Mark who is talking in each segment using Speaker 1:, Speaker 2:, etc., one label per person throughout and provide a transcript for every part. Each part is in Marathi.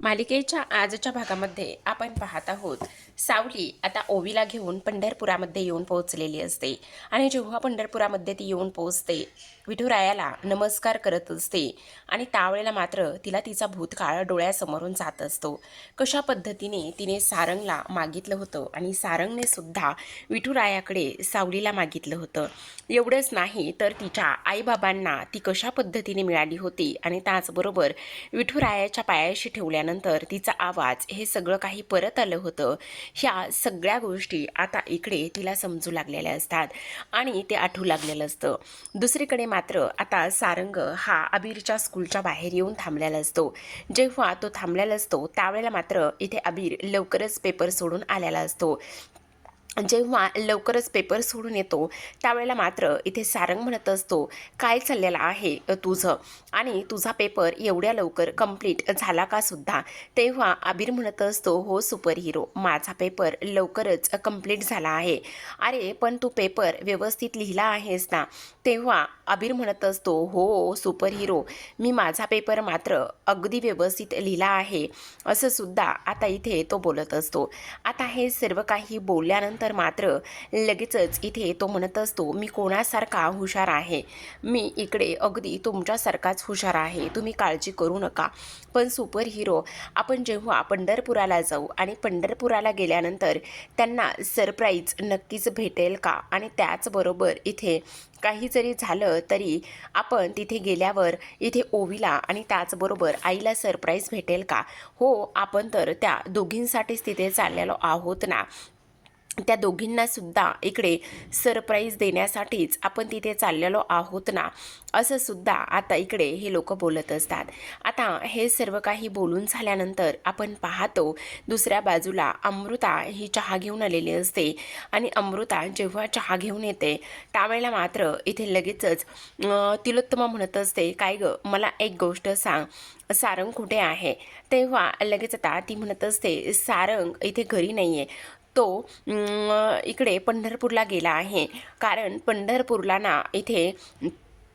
Speaker 1: मालिकेच्या आजच्या भागामध्ये आपण पाहत आहोत सावली आता ओवीला घेऊन पंढरपुरामध्ये येऊन पोहोचलेली असते आणि जेव्हा पंढरपुरामध्ये ती येऊन पोहोचते विठुरायाला नमस्कार करत असते आणि त्यावेळेला मात्र तिला तिचा भूतकाळ डोळ्यासमोरून जात असतो. कशा पद्धतीने तिने सारंगला मागितलं होतं आणि सारंगने सुद्धा विठुरायाकडे सावलीला मागितलं होतं. एवढंच नाही तर तिच्या आईबाबांना ती कशा पद्धतीने मिळाली होती आणि त्याचबरोबर विठुरायाच्या पायाशी ठेवल्यानंतर तिचा आवाज हे सगळं काही परत आलं होतं. ह्या सगळ्या गोष्टी आता इकडे तिला समजू लागलेल्या असतात आणि ते आठवू लागलेलं असतं. दुसरीकडे मात्र आता सारंग हा अबीरच्या स्कूलच्या बाहेर येऊन थांबलेला असतो. जेव्हा तो थांबलेला असतो त्यावेळेला मात्र इथे अबीर लवकरच पेपर सोडून आलेला असतो. जेव्हा लवकरच पेपर सोडून येतो त्यावेळेला मात्र इथे सारंग म्हणत असतो, काय चाललेलं आहे तुझं आणि तुझा पेपर एवढ्या लवकर कंप्लीट झाला का सुद्धा. तेव्हा अबीर म्हणत असतो, हो सुपर हिरो, माझा पेपर लवकरच कंप्लीट झाला आहे. अरे पण तू पेपर व्यवस्थित लिहिला आहेस ना. तेव्हा अबीर म्हणत असतो, हो सुपर हिरो, मी माझा पेपर मात्र अगदी व्यवस्थित लिहिला आहे असं सुद्धा आता इथे तो बोलत असतो. आता हे सर्व काही बोलल्यानंतर मात्र लगेचच इथे तो म्हणत असतो, मी कोणासारखा हुशार आहे, मी इकडे अगदी तुमच्यासारखाच हुशार आहे, तुम्ही काळजी करू नका. पण सुपर हिरो, आपण जेव्हा पंढरपुराला जाऊ आणि पंढरपुराला गेल्यानंतर त्यांना सरप्राईज नक्कीच भेटेल का, आणि त्याचबरोबर इथे काही जरी झालं तरी आपण तिथे गेल्यावर इथे ओवीला आणि त्याचबरोबर आईला सरप्राईज भेटेल का. हो, आपण तर त्या दोघींसाठीच तिथे चाललेलो आहोत ना, त्या दोघींना सुद्धा इकडे सरप्राईज देण्यासाठीच आपण तिथे चाललेलो आहोत ना, असं सुद्धा आता इकडे हे लोक बोलत असतात. आता हे सर्व काही बोलून झाल्यानंतर आपण पाहतो दुसऱ्या बाजूला अमृता ही चहा घेऊन आलेली असते आणि अमृता जेव्हा चहा घेऊन येते त्यावेळेला मात्र इथे लगेचच तिलोत्तमा म्हणत असते, काय गं, मला एक गोष्ट सांग, सारंग कुठे आहे. तेव्हा लगेच आता ती म्हणत असते, सारंग इथे घरी नाही आहे, तो इकडे पंढरपूरला गेला आहे, कारण पंढरपूरला ना इथे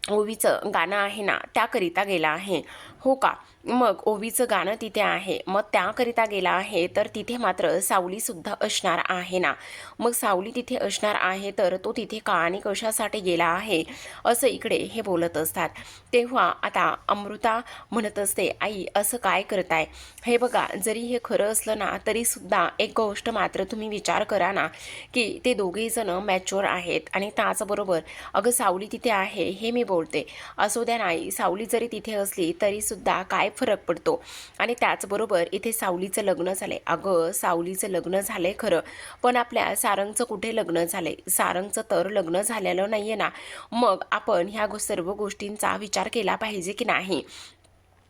Speaker 1: ओवीचं गाणं आहे ना त्याकरिता गेला आहे. हो का, मग ओवीचं गाणं तिथे आहे, मग त्याकरिता गेला आहे तर तिथे मात्र सावलीसुद्धा असणार आहे ना. मग सावली तिथे असणार आहे तर तो तिथे का आणि कशासाठी गेला आहे असं इकडे हे बोलत असतात. तेव्हा आता अमृता म्हणत असते, आई असं काय करताय, हे बघा जरी हे खरं असलं ना तरीसुद्धा एक गोष्ट मात्र तुम्ही विचार करा ना, की ते दोघेजण मॅच्युअर आहेत आणि त्याचबरोबर अगं सावली तिथे आहे हे मी बोलते, असू द्या नाही, सावली जरी तिथे असली तरीसुद्धा काय फरक पडतो. आणि त्याचबरोबर इथे सावलीचं लग्न झालंय, अगं सावलीचं लग्न झालंय खरं, पण आपल्या सारंगचं कुठे लग्न झालंय, सारंगचं तर लग्न झालेलं नाही आहे ना. मग आपण ह्या सर्व गोष्टींचा विचार केला पाहिजे की नाही,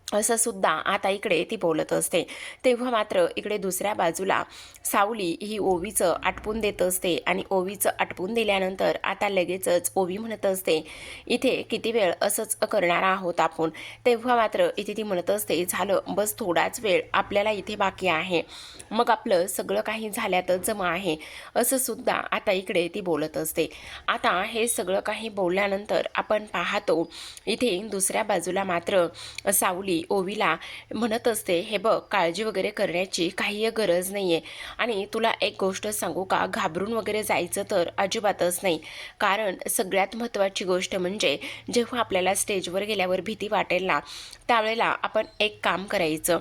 Speaker 1: असं सुद्धा आता इकडे ती बोलत असते. तेव्हा मात्र इकडे दुसऱ्या बाजूला सावली ही ओवीचं आटपून देत असते आणि ओवीचं आटपून दिल्यानंतर आता लगेचच ओवी म्हणत असते, इथे किती वेळ असंच करणार आहोत आपण. तेव्हा मात्र इथे ती म्हणत असते, झालं बस थोडाच वेळ आपल्याला इथे बाकी आहे, मग आपलं सगळं काही झाल्यातच जमा आहे, असं सुद्धा आता इकडे ती बोलत असते. आता हे सगळं काही बोलल्यानंतर आपण पाहतो इथे दुसऱ्या बाजूला मात्र सावली ओवीला म्हणत असते, हे बघ काळजी वगैरे करण्याची काही गरज नाही आहे, आणि तुला एक गोष्ट सांगू का, घाबरून वगैरे जायचं तर अजिबातच नाही, कारण सगळ्यात महत्त्वाची गोष्ट म्हणजे जेव्हा आपल्याला स्टेजवर गेल्यावर भीती वाटेल ना त्यावेळेला आपण एक काम करायचं,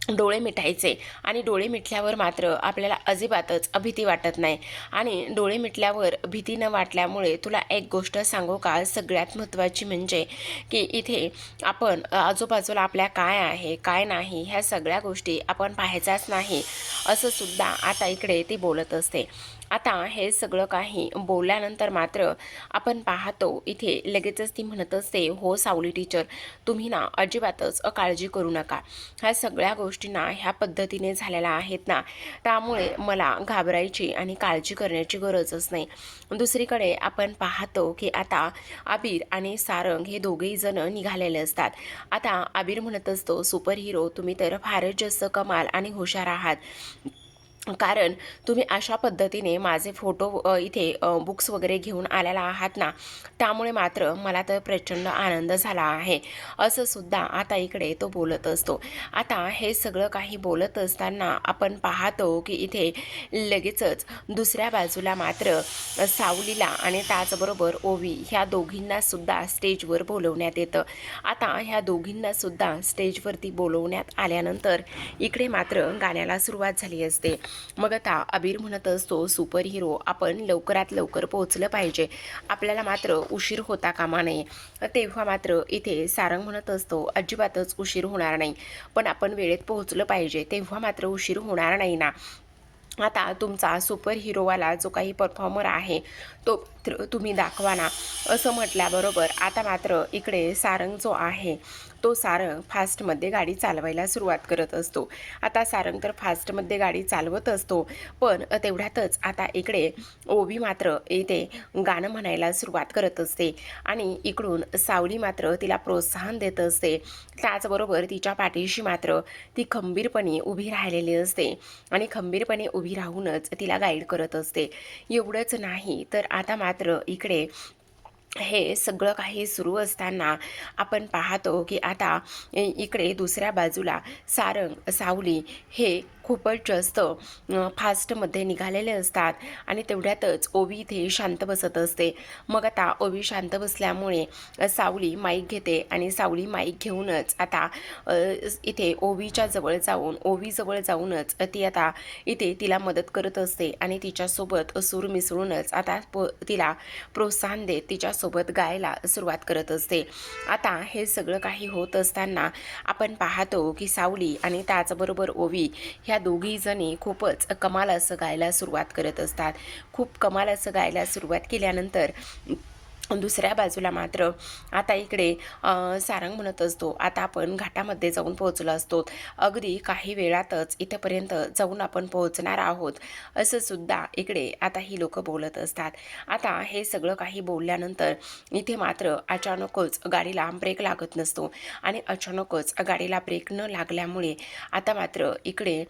Speaker 1: डोळे मिटायचे आणि डोळे मिटल्यावर मात्र आपल्याला अजिबातच भीती वाटत नाही. आणि डोळे मिटल्यावर भीती न वाटल्यामुळे तुला एक गोष्ट सांगू का, सगळ्यात महत्त्वाची म्हणजे की इथे आपण आजूबाजूला आपल्या काय आहे काय नाही ह्या सगळ्या गोष्टी आपण पाहायच्याच नाही, असं सुद्धा आता इकडे ती बोलत असते. आता हे सगळं काही बोलल्यानंतर मात्र आपण पाहतो इथे लगेचच ती म्हणत असते, हो सावली टीचर, तुम्ही ना अजिबातच काळजी करू नका, ह्या सगळ्या गोष्टी ना ह्या पद्धतीने झालेल्या आहेत ना, त्यामुळे मला घाबरायची आणि काळजी करण्याची गरजच नाही. दुसरीकडे आपण पाहतो की आता अबीर आणि सारंग हे दोघेही जण निघालेले असतात. आता अबीर म्हणत असतो, सुपर हिरो, तुम्ही तर फारच जास्त कमाल आणि हुशार आहात, कारण तुम्ही अशा पद्धतीने माझे फोटो इथे बुक्स वगैरे घेऊन आलेला आहात ना, त्यामुळे मात्र मला तर प्रचंड आनंद झाला आहे, असं सुद्धा आता इकडे तो बोलत असतो. आता हे सगळं काही बोलत असताना आपण पाहतो की इथे लगेचच दुसऱ्या बाजूला मात्र सावलीला आणि त्याचबरोबर ओवी ह्या दोघींना सुद्धा स्टेजवर बोलवण्यात येतं. आता ह्या दोघींना सुद्धा स्टेजवरती बोलवण्यात आल्यानंतर इकडे मात्र गाण्याला सुरुवात झाली असते. मग आता अबीर म्हणत असतो, सुपर हिरो आपण लवकरात लवकर पोहोचलं पाहिजे, आपल्याला मात्र उशीर होता कामा नये. तेव्हा मात्र इथे सारंग म्हणत असतो, अजिबातच उशीर होणार नाही, पण आपण वेळेत पोहोचलं पाहिजे, तेव्हा मात्र उशीर होणार नाही ना. आता तुमचा सुपर हिरोवाला जो काही परफॉर्मर आहे तो तुम्ही दाखवा ना, असं म्हटल्याबरोबर आता मात्र इकडे सारंग जो आहे तो सारंग फास्टमध्ये गाडी चालवायला सुरुवात करत असतो. आता सारंग तर फास्टमध्ये गाडी चालवत असतो, पण तेवढ्यातच आता इकडे ओवी मात्र इथे गाणं म्हणायला सुरुवात करत असते आणि इकडून सावली मात्र तिला प्रोत्साहन देत असते. त्याचबरोबर तिच्या पाठीशी मात्र ती खंबीरपणे उभी राहिलेली असते आणि खंबीरपणे उभी राहूनच तिला गाईड करत असते. एवढंच नाही तर आता मात्र इकडे हे सगळं काही सुरू असताना आपण पाहतो की आता इकडे दुसऱ्या बाजूला सारंग सावली हे खूपच जास्त फास्टमध्ये निघालेले असतात आणि तेवढ्यातच ओवी इथे शांत बसत असते. मग आता ओवी शांत बसल्यामुळे सावली माईक घेते आणि सावली माईक घेऊनच आता इथे ओवीजवळ जाऊनच ती आता इथे तिला मदत करत असते आणि तिच्यासोबत सूर मिसळूनच आता तिला प्रोत्साहन देत तिच्यासोबत गायला सुरुवात करत असते. आता हे सगळं काही होत असताना आपण पाहतो की सावली आणि त्याचबरोबर ओवी ह्या दोघी जणी खूपच कमाल असं गायला सुरुवात करत असतात. खूप कमाल असं गायला सुरुवात केल्यानंतर दुसऱ्या बाजूला मात्र आता इकडे सारंग म्हणत असतो, आता आपण घाटामध्ये जाऊन पोहोचलो असतो, अगदी काही वेळातच इथेपर्यंत जाऊन आपण पोहोचणार आहोत, असं सुद्धा इकडे आता ही लोक बोलत असतात. आता हे सगळं काही बोलल्यानंतर इथे मात्र अचानकच गाडीला ब्रेक लागत नसतो आणि अचानकच गाडीला ब्रेक न लागल्यामुळे आता मात्र इकडे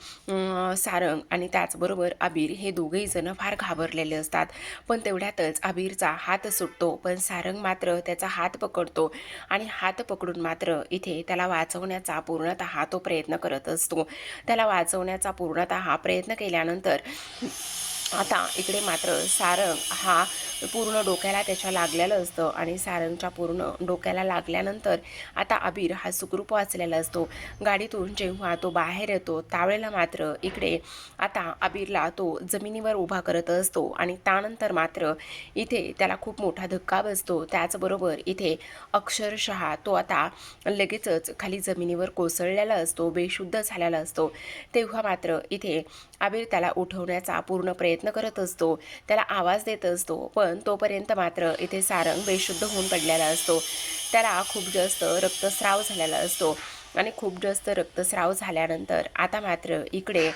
Speaker 1: सारंग आणि त्याचबरोबर अबीर हे दोघेही जण फार घाबरलेले असतात. पण तेवढ्यातच अबीरचा हात सुटतो, पण सारंग मात्र त्याचा हात पकडतो आणि हात पकडून मात्र इथे त्याला वाचवण्याचा पूर्णतः तो प्रयत्न करत असतो. त्याला वाचवण्याचा पूर्णतः प्रयत्न केल्यानंतर आता इकडे मात्र सारंग हा पूर्ण डोक्याला त्याच्या लागलेलं असतं आणि सारंगच्या पूर्ण डोक्याला लागल्यानंतर आता अबीर हा सुखरूप वाचलेला असतो. गाडीतून जेव्हा तो बाहेर येतो त्यावेळेला मात्र इकडे आता अबीरला तो जमिनीवर उभा करत असतो आणि त्यानंतर मात्र इथे त्याला खूप मोठा धक्का बसतो. त्याचबरोबर इथे अक्षरशः तो आता लगेचच खाली जमिनीवर कोसळलेला असतो, बेशुद्ध झालेला असतो. तेव्हा मात्र इथे अबीर त्याला उठवण्याचा पूर्ण प्रयत्न करत असतो, त्याला आवाज देत असतो, पण तोपर्यंत मात्र इथे सारंग बेशुद्ध होऊन पडलेला असतो. त्याला खूप जास्त रक्तस्राव झालेला असतो आणि खूप जास्त रक्तस्राव झाल्यानंतर आता मात्र इकडे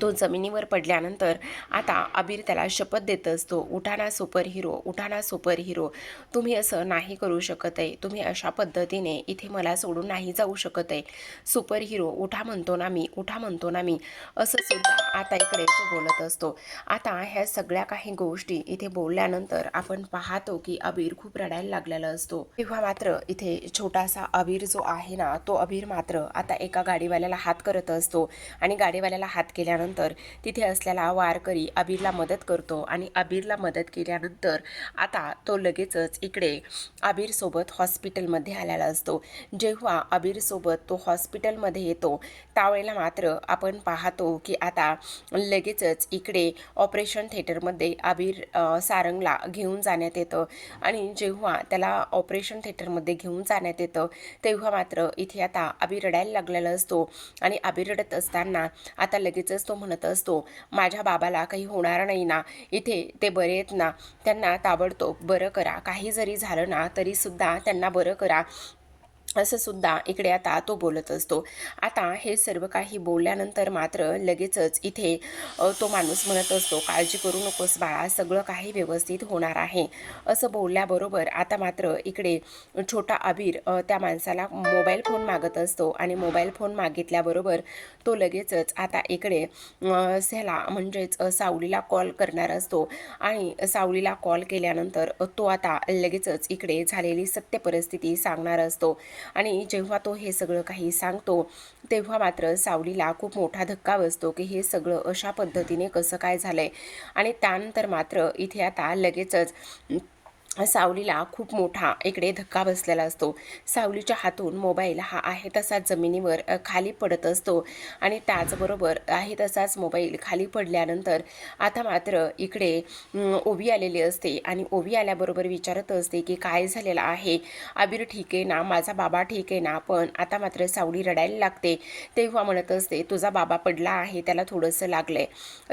Speaker 1: तो जमिनीवर पडल्यानंतर आता अबीर त्याला शपथ देत असतो, उठाना सुपर हिरो, उठाना सुपर हिरो, तुम्ही असं नाही करू शकत आहे, तुम्ही अशा पद्धतीने इथे मला सोडून नाही जाऊ शकत आहे, सुपर हिरो उठा म्हणतो ना मी, उठा म्हणतो ना मी, असं सुद्धा आता इकडे तो बोलत असतो. आता ह्या सगळ्या काही गोष्टी इथे बोलल्यानंतर आपण पाहतो की अबीर खूप रडायला लागलेला असतो. तेव्हा मात्र इथे छोटासा अबीर जो आहे ना, तो अबीर मात्र आता एका गाडीवाल्याला हात करत असतो आणि गाडीवाल्याला हात केल्यानंतर तिथे असलेला वारकरी अबीरला मदत करतो आणि अबीरला मदत केल्यानंतर आता तो लगेचच इकडे अबीरसोबत हॉस्पिटलमध्ये आलेला असतो. जेव्हा अबीरसोबत तो हॉस्पिटलमध्ये येतो त्यावेळेला मात्र आपण पाहतो की आता लगेचच इकडे ऑपरेशन थिएटरमध्ये अबीर सारंगला घेऊन जाण्यात येतं आणि जेव्हा त्याला ऑपरेशन थिएटरमध्ये घेऊन जाण्यात येतं तेव्हा मात्र इथे आता अबीर रडायला लागलेला असतो आणि अबीर रडत असताना आता लगेचच तो म्हणत असतो, माझ्या बाबाला काही होणार नाही ना, इथे ते बरे आहेत ना, त्यांना ताबडतोब बरं करा, काही जरी झालं ना तरीसुद्धा त्यांना बरं करा, असं सुद्धा इकडे आता तो बोलत असतो. आता हे सर्व काही बोलल्यानंतर मात्र लगेचच इथे तो माणूस म्हणत असतो, "काळजी करू नकोस बाळा, सगळं काही व्यवस्थित होणार आहे." असं बोलल्याबरोबर आता मात्र इकडे छोटा अबीर त्या माणसाला मोबाईल फोन मागत असतो आणि मोबाईल फोन मागितल्याबरोबर तो लगेचच आता इकडे ह्याला म्हणजेच सावलीला कॉल करणार असतो आणि सावलीला कॉल केल्यानंतर तो आता लगेचच इकडे झालेली सत्य परिस्थिती सांगणार असतो. आणि जेव्हा तो हे सगळं काही सांगतो तेव्हा मात्र सावलीला खूप मोठा धक्का बसतो की हे सगळं अशा पद्धतीने कसं काय झालंय. आणि त्यानंतर मात्र इथे आता लगेचच सावलीला खूप मोठा इकडे धक्का बसलेला असतो. सावलीच्या हातून मोबाईल हा आहे तसाच जमिनीवर खाली पडत असतो आणि त्याचबरोबर आहे तसाच मोबाईल खाली पडल्यानंतर आता मात्र इकडे ओवी आलेली असते आणि ओवी आल्याबरोबर विचारत असते की काय झालेलं आहे, आबीर ठीक आहे ना, माझा बाबा ठीक आहे ना. पण आता मात्र सावली रडायला लागते. तेव्हा म्हणत असते तुझा बाबा पडला आहे, त्याला थोडंसं लागलंय.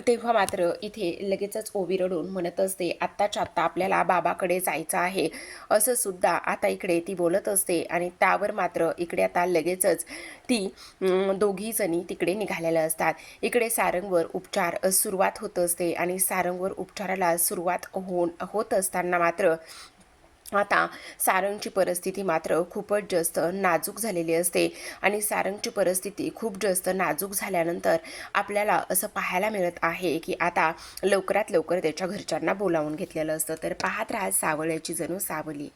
Speaker 1: तेव्हा मात्र इथे लगेचच ओवी रडून म्हणत असते आत्ताच्या आत्ता आपल्याला बाबाकडे जायचं आहे, असं सुद्धा आता इकडे ती बोलत असते. आणि त्यावर मात्र इकडे आता लगेचच ती दोघी जणी तिकडे निघालेल्या असतात. इकडे सारंगवर उपचार सुरुवात होत असते आणि सारंगवर उपचाराला सुरुवात होत असताना मात्र आता सारंगची परिस्थिती मात्र खूपच जास्त नाजूक झालेली असते. आणि सारंगची परिस्थिती खूप जास्त नाजूक झाल्यानंतर आपल्याला असं पाहायला मिळत आहे की आता लवकरात लवकर त्याच्या घरच्यांना बोलावून घेतलेलं असतं. तर पाहत राहा सावळ्याची जणू सावली.